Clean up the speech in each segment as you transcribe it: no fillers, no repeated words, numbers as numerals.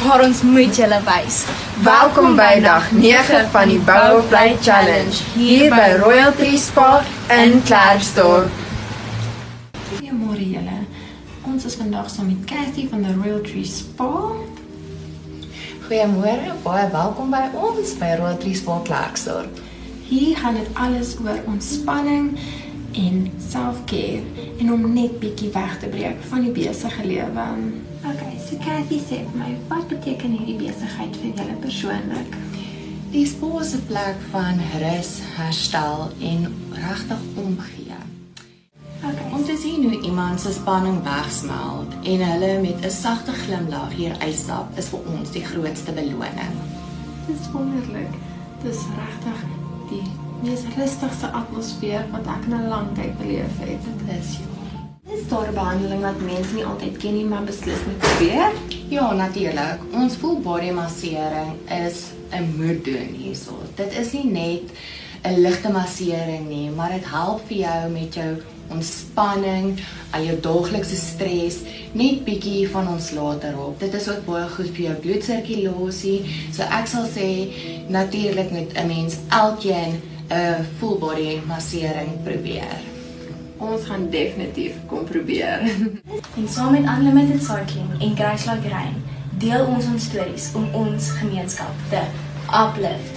Maar ons moet julle wys. Welkom by dag 9 van die Bou of Bly Challenge hier by Royalty Spa in Klerksdorp. Goeiemôre julle. Ons is vandag saam met Cathy van die Royalty Spa. Goeiemôre, baie welkom by ons by Royalty Spa Klerksdorp. Hier gaan dit alles oor ontspanning en self-care en om net bietjie weg te breek van die besige lewe. Okay, so Cathy sê vir my, wat beteken hierdie besigheid vir julle persoonlik? Die spa is 'n plek van rus, herstel en regtig omgee. Okay, Om te sien hoe iemand se spanning wegsmelt en hulle met 'n sagte glimlag hier uitstap is vir ons die grootste beloning. dis wonderlik. Dis regtig die mees rustigste atmosfeer wat ek in 'n lang tyd beleef het. Dit is Is daar 'n behandeling wat mense nie altyd ken nie, maar beslis moet probeer? ja, natuurlik. Ons full body massering is 'n moet doen hierso. Dit is nie net 'n ligte massering nie, maar dit help vir jou met jou ontspanning, al jou daaglikse stres, net bietjie van ontslae te raak. Dit is ook baie goed vir jou bloedsirkulasie. So ek sal sê natuurlik moet 'n mens elkeen 'n full body massering probeer. Ons gaan definitief kom probeer. En saam met Unlimited Cycling en Kruislaag Rein deel ons stories om ons gemeenskap te uplift.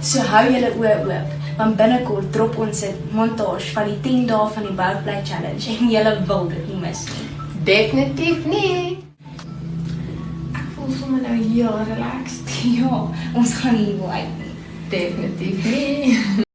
So hou julle oë oop, want binnekort drop ons 'n montage van die 10 dae van die Bou of Bly Challenge en julle wil dit nie mis nie. Definitief nie. Ek voel sommer nou heel relaxed. Ja, ons gaan nie wil uit nie. Definitief nie.